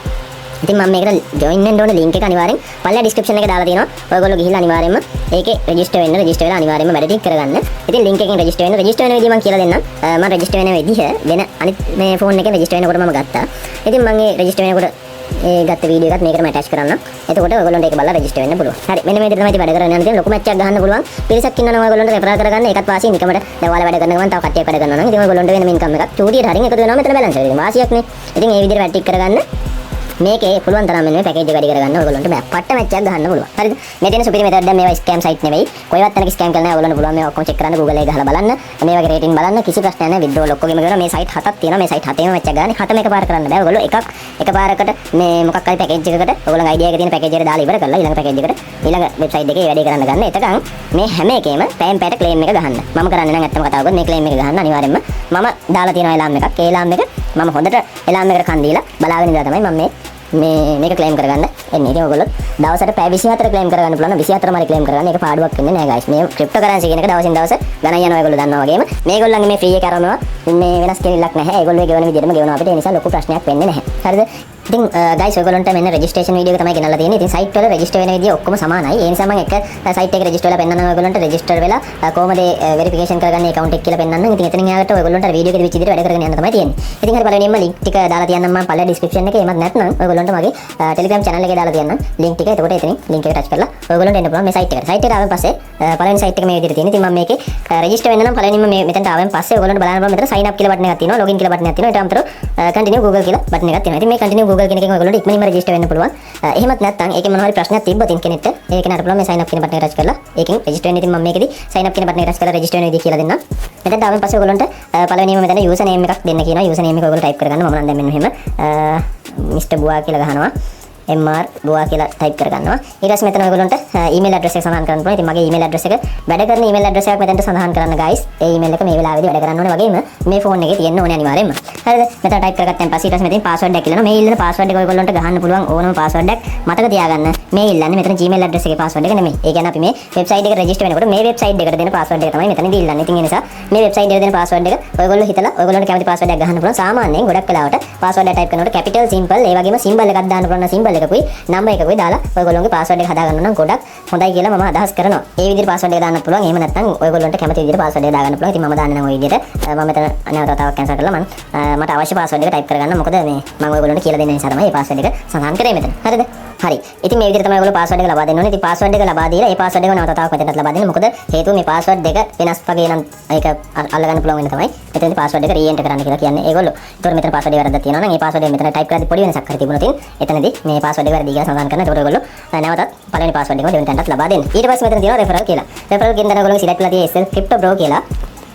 ඉතින් මම මේකට join වෙන්න ඕන link එක අනිවාර්යෙන් පල්ලා description එකේ දාලා තියෙනවා. ඔයගොල්ලෝ ගිහිල්ලා අනිවාර්යෙන්ම ඒකේ register වෙලා අනිවාර්යෙන්ම වැඩ ටික කරගන්න. ඉතින් link එකෙන් register වෙන විදිහ මම කියලා දෙන්නම්. මම register වෙන විදිහ වෙන අනිත් මේ phone එකෙන් register වෙනකොට මම ගත්තා. ඉතින් මම ඒ register වෙනකොට ඒ ගත්ත වීඩියෝ එකත් මේකටම attach කරන්න. එතකොට ඔයගොල්ලන්ට ඒක බලලා register වෙන්න පුළුවන්. හරි. මෙන්න මේ විදිහට තමයි වැඩ කරන්න යන තියෙන ලොකු match එකක් ගහන්න පුළුවන්. පිරිසක් ඉන්නවනම් ඔයගොල්ලන්ට refer කරගන්න. ඒකත් වාසිය නිකමට දැන් ඔයාලා වැඩ කරන ගමන් තව කට්ටියක් වැඩ කරනවා නම් ඉතින් ඔයගොල්ලන්ට වෙන income එකක් චූටියට හරින් එකතු වෙනවා මෙතන balance එක. ඉතින් වාසියක්නේ. ඉතින් මේ විදිහට වැඩ ටික කරගන්න. මේකේ පුළුවන් තරම් මෙන්න මේ පැකේජ් එක වැඩි කරගන්න ඔයගොල්ලන්ට බෑ. පට්ට මැච් එකක් ගහන්න පුළුවන්. හරිද? මේ තියෙන සුපිරි මෙතඩ් දැන් මේවා ස්කෑම් සයිට් නෙවෙයි. කොයිවත් තැනක ස්කෑම් කරන්න ඔයගොල්ලන්ට පුළුවන් මේවා ඔක්කොම චෙක් කරන්න Google එකේ ගහලා බලන්න. මේ වගේ රේටින් බලන්න කිසි ප්‍රශ්නයක් නැහැ. විද්‍රෝල් ඔක්කොගෙම කරනවා. මේ සයිට් හතක් තියෙනවා. මේ සයිට් හතේම මැච් එක ගන්න. හතම එකපාර කරන්න බෑ. ඔයගොල්ලෝ එකපාරකට මේ මොකක් හරි පැකේජ් එකකට ඔයගොල්ලන්ගේ අයිඩියා එකේ තියෙන පැකේජ් එකට දාලා ඉවර කරලා ඊළඟ පැකේජ් එකට ඊළඟ වෙබ්සයිට් එකේ වැඩේ කරන්න ගන්න. එතකන් මේ හැම එකේම පැයෙන් පැයට ක්ලේම් එක ගහන්න. මම කරන්නේ නම් ඇත්තම කතාව කරොත් මේ ක්ලේම් එක ගහන්න අනිවාර්යෙන්ම මම දාලා තියෙනවා එලාම් එකක්. ඒ එලාම් එක මම හොඳට එලාම් එකට කන් දීලා බලාගෙන ඉඳලා තමයි මම මේක ක්ලේම් කරගන්න එන්නේ. ඉතින් ඔයගොල්ලෝ දවසට පැය 24 ක්ලේම් කරගන්න පුළුවන්. 24 මාරි ක්ලේම් කරගන්න. ඒක පාඩුවක් වෙන්නේ නැහැ guys. මේ ක්‍රිප්ටෝ කරන්සි කියන එක දවසින් දවස ගණන් යනවා ඔයගොල්ලෝ දන්නවා වගේම මේගොල්ලන්ගේ මේ ෆ්‍රී එක අරනවා මේ වෙනස් කෙනෙක් නැහැ. ඒගොල්ලෝ ගෙවන විදිහටම ගෙවනවා අපිට. ඒ නිසා ලොකු ප්‍රශ්නයක් වෙන්නේ නැහැ. හරිද? ඉතින් guys ඔයගොල්ලන්ට මෙන්න registration video එක තමයි ගෙනල්ලා තියෙන්නේ. ඉතින් site වල register වෙන විදිය ඔක්කොම සමානයි. ඒ නිසා මම එක site එකේ register වෙලා පෙන්නනවා ඔයගොල්ලන්ට register වෙලා කොහොමද verification කරගන්නේ account එක කියලා පෙන්නන්නම්. ඉතින් එතනින් යාකට ඔයගොල්ලන්ට video එකේ විචිත විදිහට වැඩ කරගෙන යන්න තමයි තියෙන්නේ. ඉතින් හරි පළවෙනියෙන්ම link ටික දාලා තියන්නම් මම පළවෙනි description එකේ. එමත් නැත්නම් ඔයගොල්ලන්ට මගේ Telegram channel එකේ දාලා තියන්නම් link ටික. එතකොට එතනින් link එක touch කරලා ඔයගොල්ලන්ට එන්න පුළුවන් මේ site එකට. site එකට ආවන් පස්සේ පළවෙනි site එක මේ විදිහට තියෙනවා. ඉතින් මම මේකේ register වෙන්න නම් පළවෙනියෙන්ම මේ මෙතනට ආවන් පස්සේ ඔයගොල්ලන්ට බලන්න පුළුවන් මෙතන sign up කියලා බටන් එකක් තියෙනවා. login කියලා බටන් එකක් තියෙනවා. ඊට අමතරව continue Google කියලා බටන් එකක් තියෙනවා. ඉතින් මේ continue Google කියන එකෙන් ඔයගොල්ලන්ට ඉක්මනින්ම register වෙන්න පුළුවන්. එහෙමත් නැත්නම් ඒකේ මොනවා හරි ප්‍රශ්නයක් තිබ්බොත් කෙනෙක්ට ඒක නට පුළුවන් මේ sign up කියන බටන් එක touch කරලා ඒකෙන් register වෙන්න. ඉතින් මම මේකෙදි sign up කියන බටන් එක touch කරලා register වෙන විදිහ කියලා දෙන්නම්. මෙතනට ආවන් පස්සේ ඔයගොල්ලන්ට පළවෙනියෙන්ම මෙතන user name එකක් දෙන්න කියනවා. user name එක ඔයගොල්ලෝ type කරගන්න. මම නම් දැන් මෙන්න මෙහෙම Mr. Bua කියලා ගහනවා. MR Bua කියලා type කරගන්නවා. ඊට පස්සේ මෙතන ඔයගොල්ලන්ට email address එක සඳහන් කරන්න පුළුවන්. ඉතින් මගේ email address එක වැඩ කරන email address එකක් මෙතනට සඳහන් කරන්න guys. ඒ email එක මේ වෙලාවේදී වැඩ කරන්න ඕනේ වගේම මේ phone එකේ තියෙන්න ඕනේ අනිවාර්යයෙන්ම. හරිද? මෙතන type කරගත්තන් පස්සේ ඊට පස්සේ මෙතන password එකක් කියලා. මේ ඉල්ලන password එක ඔයගොල්ලන්ට ගහන්න පුළුවන් ඕනම password එකක් මතක තියාගන්න. මේ ඉල්ලන්නේ මෙතන Gmail address එකේ password එක නෙමෙයි. ඒ කියන්නේ අපි මේ website එකට register වෙනකොට මේ website එකට දෙන password එක තමයි මෙතනදී ඉල්ලන්නේ. ඉතින් ඒ නිසා මේ website එකට දෙන password එක ඔයගොල්ලෝ හිතලා ඔයගොල්ලන්ට කැමති password එකක් ගහන්න පුළුවන්. සාමාන්‍යයෙන් ගොඩක් වෙලාවට password එක type කරනකොට capital simple ඒ වගේම symbol එකක් දාන්න පුළුවන්. symbol එකකුයි number එකකුයි දාලා ඔයගොල්ලෝගේ password එක හදා ගන්න නම් ගොඩක් හොඳයි කියලා මම අදහස් කරනවා. ඒ විදිහට password එක දාන්නත් පුළුවන්. එහෙම නැත්නම් ඔයගොල්ලන්ට කැමති විදිහට password එක දාගන්න පුළුවන්. ඉතින් මම දාන්නේ නම් ওই විදිහට මම මෙතන නැවත තවක් cancel කරලා මට අවශ්‍ය password එක type කරගන්න. මොකද මේ මම ඔයගොල්ලන්ට කියලා දෙන්න නිසා තමයි මේ password එක සඳහන් කරේ මෙතන. හරිද? හරි. ඉතින් මේ විදිහට තමයි ඔයගොල්ලෝ password එක ලබා දෙන්න ඕනේ. ඉතින් password එක ලබා දීලා ඒ password එක නැවත තවක් මෙතනට ලබා දෙන්න. මොකද හේතුව මේ password දෙක වෙනස් වගේ නම් ඒක අල්ලගන්න පුළුවන් වෙන තමයි. එතෙන්දී password එක re-enter කරන්න කියලා කියන්නේ ඒගොල්ලෝ. ඒතකොට මෙතන password එක වැරද්දක් තියෙනවා නම් ඒ password එක මෙතන type කරද්දී පොඩි වෙනසක් හරි තිබුණොත් එතනදී මේ password එක වැරදි කියලා සඳහන් කරනවා. ඒතකොට ඔයගොල්ලෝ නැවතත් පළවෙනි password එකම දෙවෙනි තැනට ලබා දෙන්න. ඊට පස්සේ මෙතන තියෙනවා referral කියලා. referral කියන තැන ඔයගොල්ලෝ select කරලා තියෙන්නේ SL Crypto Bro කියලා.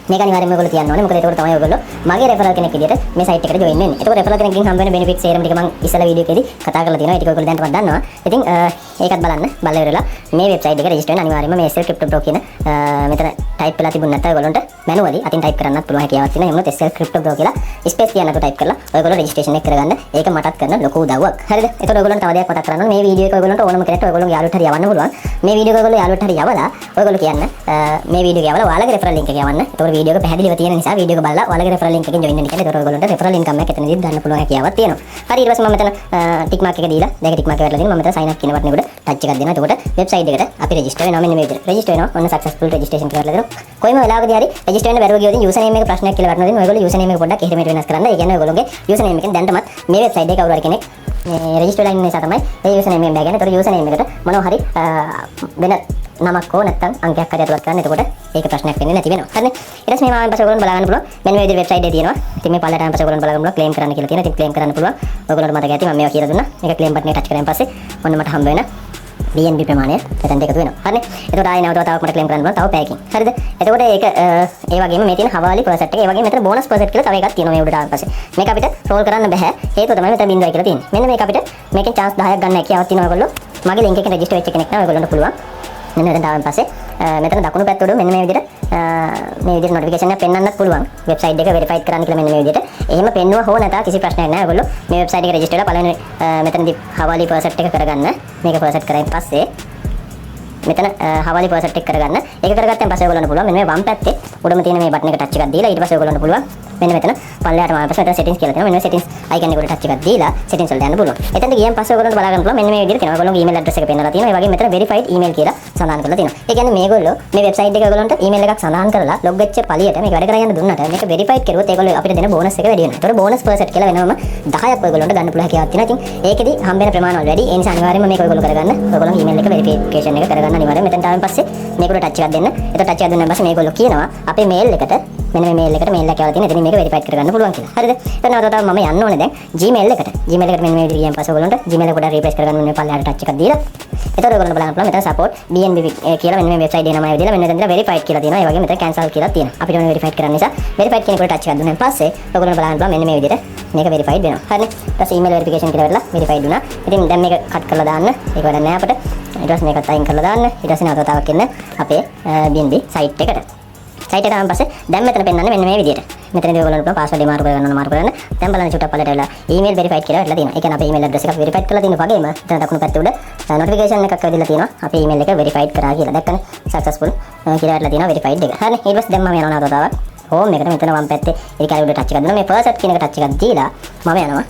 මේක අනිවාර්යයෙන්ම ඔයගොල්ලෝ තියන්න ඕනේ. මොකද ඒකට තමයි ඔයගොල්ලෝ මගේ referral කෙනෙක් විදියට මේ site එකට join වෙන්නේ. ඒකට referral කෙනෙක්ගෙන් හම්බ වෙන benefits සේරම ටික මම ඉස්සලා වීඩියෝ එකේදී කතා කරලා තියෙනවා. ඒක ඔයගොල්ලෝ දැනටවත් දන්නවා. ඉතින් ඒකත් බලන්න. බලලා ඉවරලා මේ website එක register වෙන්න අනිවාර්යයෙන්ම මේ SL Crypto Bro කියන මෙතන type කරලා තිබුණ නැත්නම් ඔයගොල්ලන්ට manually අතින් type කරන්නත් පුළුවන් හැකියාවක් තියෙනවා. එහෙම නැත්නම් SL Crypto Bro කියලා space තියන්නක type කරලා ඔයගොල්ලෝ registration එක කරගන්න. ඒක මටත් කරන ලොකු උදව්වක්. හරිද? ඒතකොට ඔයගොල්ලන්ට තව දෙයක් මතක් කරන්න ඕනේ. මේ වීඩියෝ එක ඔයගොල්ලන්ට ඕනම කෙනෙක්ට ඔයගොල්ලෝගේ යාළුවට හරි යවන්න පුළුවන්. මේ වීඩියෝ එක ඔයගොල්ලෝ යාළුවට හරි යවලා ඔයගොල්ලෝ කියන්න මේ වීඩියෝ එක යවලා ඔයාලගේ referral link එක යවන්න. ඒතකොට වීඩියෝ එක පැහැදිලිව තියෙන නිසා වීඩියෝ එක බලලා ඔයාලගේ referral link එකෙන් join වෙන්න කියන්නේ. ඒතකොට ඔයගොල්ලන්ට referral income එකක් එතනදී ගන්න පුළුවන් හැකියාවක් තියෙනවා. හරි ඊට පස්සේ මම මෙතන tick mark එක දීලා දැන් tick mark එක වැටලා දෙනවා. මම මෙතන sign up කියන බටන් එකට touch එකක් දෙනවා. එතකොට website එකට අපි register වෙනවා. මෙන්න මේ විදිහට register වෙනවා. ඔන්න successful registration කියලා වැටලා දෙනවා. කොයිම වෙලාවකදී හරි register වෙන්න බැරුව ගියොත් user name එක ප්‍රශ්නයක් කියලා වැටෙනවා. ඔයගොල්ලෝ user name එක පොඩ්ඩක් එහෙම වෙනස් කරන්න. ඒ කියන්නේ ඔයගොල්ලෝගේ user name එකෙන් දැනටමත් මේ website එකේ කවුරු හරි කෙනෙක් register වෙලා ඉන්න නිසා තමයි ඒ user name එක බෑගන්නේ. ඒතකොට user name එකට මොනවා හරි වෙන නමක් හෝ නැත්නම් අංකයක් හරි අතුලත් කරන්න. එතකොට ඒක ප්‍රශ්නයක් වෙන්නේ නැති වෙනවා. හරිනේ. ඊට පස්සේ මේ මාවෙන් පස්සේ ඔයගොල්ලෝ බලන්න පුළුවන්. මෙන්න මේ විදිහට website එකේ තියෙනවා. ඉතින් මේ පල්ලට ආවන් පස්සේ ඔයගොල්ලෝ බලන්න පුළුවන් claim කරන්න කියලා තියෙනවා. ඉතින් claim කරන්න පුළුවන්. ඔයගොල්ලෝට මතක ඇති මම මේවා කියලා දුන්නා. මේක claim button එක touch කරාන් පස්සේ ඔන්න මට හම්බ වෙන BNB ප්‍රමාණය එතනට එකතු වෙනවා. හරිනේ. එතකොට ආයෙ නැවත තවක් මට claim කරන්න පුළුවන්. තව පැයකින්. හරිද? එතකොට ඒක ඒ වගේම මේ තියෙන හවාලි percent එක ඒ වගේම මෙතන bonus percent කියලා තව එකක් තියෙනවා මේ උඩට ආවන් පස්සේ. මේක අපිට roll කරන්න බෑ. හේතුව තමයි මෙතන බින්දුවයි කියලා තියෙන්නේ. මෙන්න මේක අපිට මේකෙන් chance 10ක් ගන්න හැකියාවක් තියෙනවා ඔයගොල්ලෝ. මගේ link එකෙන් register වෙච්ච කෙනෙක් නම් ඔයගොල්ලන්ට පුළුවන්. මෙන්න මෙතන ආවන් පස්සේ මෙතන දකුණු පැත්ත උඩ මෙන්න මේ විදිහට notification එකක් පෙන්වන්නත් පුළුවන්. website එක verified කරන්න කියලා මෙන්න මේ විදිහට. එහෙම පෙන්නුවා හෝ නැතා කිසි ප්‍රශ්නයක් නැහැ. ඔයගොල්ලෝ මේ website එක register වෙලා පළවෙනි මෙතනදී හවාලි percent එක කරගන්න. මේක percent කරායින් පස්සේ මෙතන හවාලි පර්සට් එක කරගන්න. ඒක කරගත්තන් පස්සේ ඔයගොල්ලන්ට පුළුවන් මෙන්න මේ වම් පැත්තේ උඩම තියෙන මේ බටන් එක ටච් එකක් දීලා ඊට පස්සේ ඔයගොල්ලන්ට පුළුවන් මෙන්න මෙතන පල්ලෙහාට මාරු පස්සේ මෙතන settings කියලා තියෙනවා. මෙන්න මේ settings icon එකට ටච් එකක් දීලා settings වලට යන්න පුළුවන්. එතෙන්ට ගියන් පස්සේ ඔයගොල්ලන්ට බලා ගන්න පුළුවන් මෙන්න මේ විදිහට කෙනා ඔයගොල්ලෝගේ email address එක පෙන්නලා තියෙනවා. ඒ වගේම මෙතන verified email කියලා සඳහන් කරලා තියෙනවා. ඒ කියන්නේ මේගොල්ලෝ මේ website එකේ ඔයගොල්ලන්ට email එකක් සඳහන් කරලා log වෙච්ච පළියට මේක වැඩ කරගෙන දුන්නට මේක verified කරුවොත් ඒගොල්ලෝ අපිට දෙන bonus එක වැඩි වෙනවා. ඒතකොට bonus percent කියලා වෙනවම 10ක් ඔයගොල්ලන්ට ගන්න පුළුවන් හැකියාවක් තියෙනවා. ඉතින් ඒකෙදි හම්බ වෙන ප්‍රමාණය වැඩි. ඒ නිසා අනිවාර්යයෙන්ම මේක ඔයගොල්ලෝ කරගන්න. ඔයගොල්ලෝගේ email එක verification එක කරගන්න අනිවාර්යයෙන්. මෙතෙන්ට ආවෙන් පස්සේ මේකට touch එකක් දෙන්න. එතකොට touch එකක් දුන්නාන් පස්සේ මේගොල්ලෝ කියනවා අපේ mail එකට මෙන්න මේ mail එකට mail එකක් කියලා තියෙන. එතනින් මේක verify කරගන්න පුළුවන් කියලා. හරිද? එතන නැවතත් මම යන්න ඕනේ දැන් Gmail එකට. Gmail එකට මෙන්න මේ විදිහට ගියන් පස්සේ ඔයගොල්ලන්ට Gmail එක පොඩ්ඩක් refresh කරගන්න මෙන්න පල්ලෙහාට touch එකක් දීලා. එතකොට ඔයගොල්ලන්ට බලන්න පුළුවන් මෙතන support BNB කියලා මෙන්න මේ website එක නමයි දීලා මෙන්න මෙතන verified කියලා තියෙනවා. ඒ වගේම මෙතන cancel කියලා තියෙනවා. අපිට ඕනේ verified කරන්න නිසා verified කියන එකට touch එකක් දුන්නාන් පස්සේ ඔයගොල්ලන්ට බලන්න පුළුවන් මෙන්න මේ විදිහට මේක verified වෙනවා. හරිනේ? ඊට පස්සේ email verification කියලා වෙලා verified වුණා. ඉතින් දැන් මේක cut කරලා දාන්න. ඒක වැඩක් නෑ අපිට. ඊට පස්සේ මේකත් අයින් කරලා දාන්න. ඊට පස්සේ නැවතතාවක් එන්න අපේ BNB site එකට. site එකට ආවම පස්සේ දැන් මෙතන පෙන්නන්නේ මෙන්න මේ විදිහට. මෙතනදී ඔයගොල්ලන්ට පුළුවන් password එක මාරු කරගන්න ඕන මාරු කරන්න. දැන් බලන්න චුට්ටක් පල්ලට වෙලා email verified කියලා වෙලා තියෙනවා. ඒ කියන්නේ අපේ email address එකක් verified කරලා තියෙන වගේම එතන දකුණු පැත්තේ උඩ notification එකක් ඇවිදලා තියෙනවා. අපේ email එක verified කරා කියලා. දැක්කනේ? successful කියලා වෙලා තියෙනවා verified එක. හරිනේ? ඊට පස්සේ දැන් මම යනවා නැවතතාවක්. home එකට මෙතන වම් පැත්තේ ඒ කාලේ උඩ touch එකක් දෙනවා. මේ first කියන එක touch එකක් දීලා මම යනවා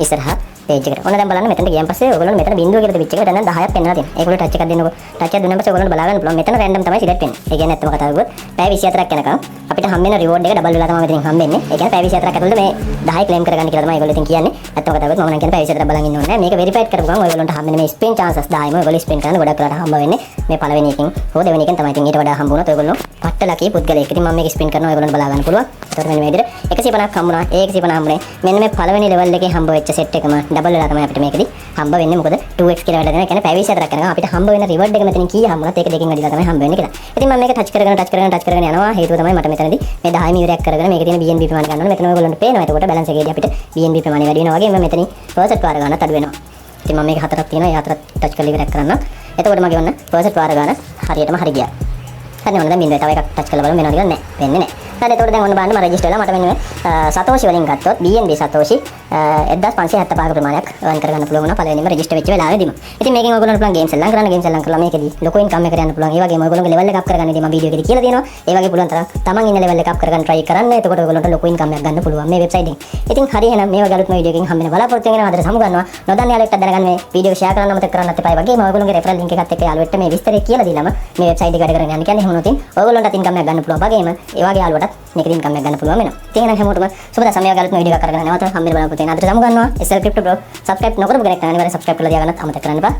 ඉස්සරහා page එකට. ඔන්න දැන් බලන්න මෙතනට ගියන් පස්සේ ඔයගොල්ලෝ මෙතන බිඳුව කියලා තිබිච්ච එක දැන් 10ක් පෙන්නලා තියෙනවා. ඒක උඩ touch එකක් දෙන්නකො. touch එකක් දුන්නාන් පස්සේ ඔයගොල්ලන්ට බලා ගන්න පුළුවන් මෙතන random තමයි select වෙන්නේ. ඒ කියන්නේ ඇත්තම කතාව කිව්වොත් පැය 24ක් යනකම් අපිට හම්බ වෙන reward එක double වෙලා තමයි මෙතනින් හම්බෙන්නේ. ඒ කියන්නේ පැය 24ක් ඇතුළත මේ 10 claim කරගන්න කියලා තමයි ඒගොල්ලෝ ඉතින් කියන්නේ. ඇත්තම කතාව කිව්වොත් මම නම් කියන්නේ පැය 24ක් බලන් ඉන්න ඕනේ නැහැ. මේක verified කරපු ගමන් ඔයගොල්ලන්ට හම්බ වෙන මේ spin chances 10ම ඔයගොල්ලෝ spin කරන ගොඩක් වෙලාට හම්බ වෙන්නේ මේ පළවෙනි එකකින් හෝ දෙවෙනි එකෙන් තමයි. ඉතින් ඊට වඩා හම්බ වුණොත් ඔයගොල්ලෝ පට්ට ලකී පුද්ගලයෙක්. ඉතින් මම මේක spin කරනවා ඔයගොල්ලන්ට බලා ගන්න පුළුවන්. ඒතකොට මෙන්න මේ විදිහට 150ක් හම්බුණා. ඒ 150 හම්බුනේ මෙන්න මේ පළවෙනි level එකේ හම්බ වෙච්ච set එකම double වෙලා තමයි අපිට මේකෙදි හම්බ වෙන්නේ. මොකද 2x කියලා වැඩ දෙනවා. ඒ කියන්නේ පැය 24ක් යනකම් අපිට හම්බ වෙන reward එක මෙතනින් කීය හම්බුණත් ඒක දෙකකින් වැඩිලා තමයි හම්බ වෙන්නේ කියලා. ඉතින් මම මේක touch කරගෙන යනවා. හේතුව තමයි මට මෙතනදී මේ 10ම ඉවරයක් කරගෙන මේකේ තියෙන BNB ප්‍රමාණය ගන්න ඕනේ. මෙතන ඔයගොල්ලන්ට පේනවා. එතකොට balance එකේදී අපිට BNB ප්‍රමාණය වැඩි වෙනවා වගේම මෙතනින් percent වාර ගන්නත් අඩු වෙනවා. ඉතින් මම මේක හතරක් තියෙනවා. ඒ හතරක් touch කරලා ඉවරයක් කරන්න. එතකොට මගේ ඔන්න percent වාර ගන්න හරියටම හරි ගියා. හරි ඔන්න දැන් බින්දුවේ තව එකක් touch කරලා බලමු වෙනවද කියලා නෑ. වෙන්නේ නෑ. හරි එතකොට දැන් ඔන්න බලන්න මම register වෙලා මට මෙන්න මේ සතෝෂි වලින් ගත්තොත් BNB සතෝෂි 1575 ප්‍රමාණයක් earn කරගන්න පුළුවන් වුණා පළවෙනිම register වෙච්ච වෙලාවෙදිම. ඉතින් මේකෙන් ඔයගොල්ලන්ට පුළුවන් games එල්ලම් කරන්න games එල්ලම් කරලා මේකෙදි ලොකු income එකකට යන්න පුළුවන්. ඒ වගේම ඔයගොල්ලෝගේ level එක up කරගන්න ඉතින් මම වීඩියෝ එකේදී කියලා දෙනවා. ඒ වගේ පුළුවන් තරම් තමන් ඉන්න level එක up කරගන්න try කරන්න. එතකොට ඔයගොල්ලන්ට ලොකු income එකක් ගන්න පුළුවන් මේ website එකෙන්. ඉතින් හරි එහෙනම් මේ වගේ අලුත්ම වීඩියෝ එකකින් හම්බෙන්න බලාපොරොත්තු වෙනවා. අදට සමු ගන්නවා. නොදන්න යාළුවෙක්ට දැනගන්න මේ වීඩියෝ ෂෙයා කරන්න අමතක කරන්නත් එපා. ඒ වගේම ඔයගොල්ලෝගේ referral link එකත් එක්ක යාළුවෙක්ට මේ විස්තරය කියලා දීලාම මේ website එක වැඩ කරගෙන යන්න කියන්නේ. එහෙම වුණොත් ඔයගොල්ලන්ට income එකක් ගන්න පුළුවන්. වගේම ඒ වගේ යාළුවටත් මේකෙන් income එකක් ගන්න පුළුවන් වෙනවා. ඉතින් එහෙනම් හැමෝටම සුබ දවසක්. මේ වගේ අලුත්ම වීඩියෝ එකක් කරගෙන නැවත හම්බෙන්න බලාපොරොත්තු වෙනවා. අදට සමු ගන්නවා. SL Crypto Bro subscribe නොකරපු කෙනෙක් නම් අනිවාර්යෙන් subscribe කරලා තියාගන්නත් අමතක කරන්න එපා.